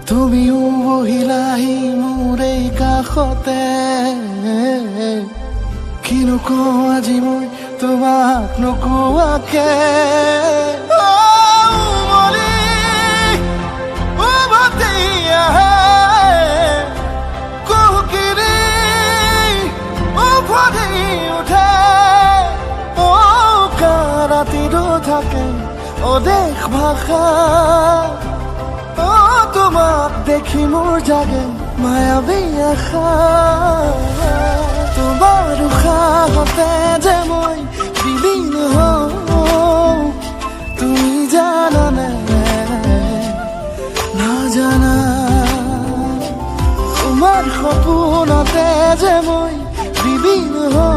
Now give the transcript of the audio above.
তুমিও বহিলাহি মোৰ এই কাষতে কিনো কওঁ আজি মই তোমাক নোকোৱাকে থাকে অদেশ ভাষা তোমাক দেখি মোৰ জাগে মায়াবী আশা তোমাৰ উশাহতে যে মই বিলীন হওঁ তুমি জানানে নাজানা তোমাৰ সপোনতে যে মই বিলীন হওঁ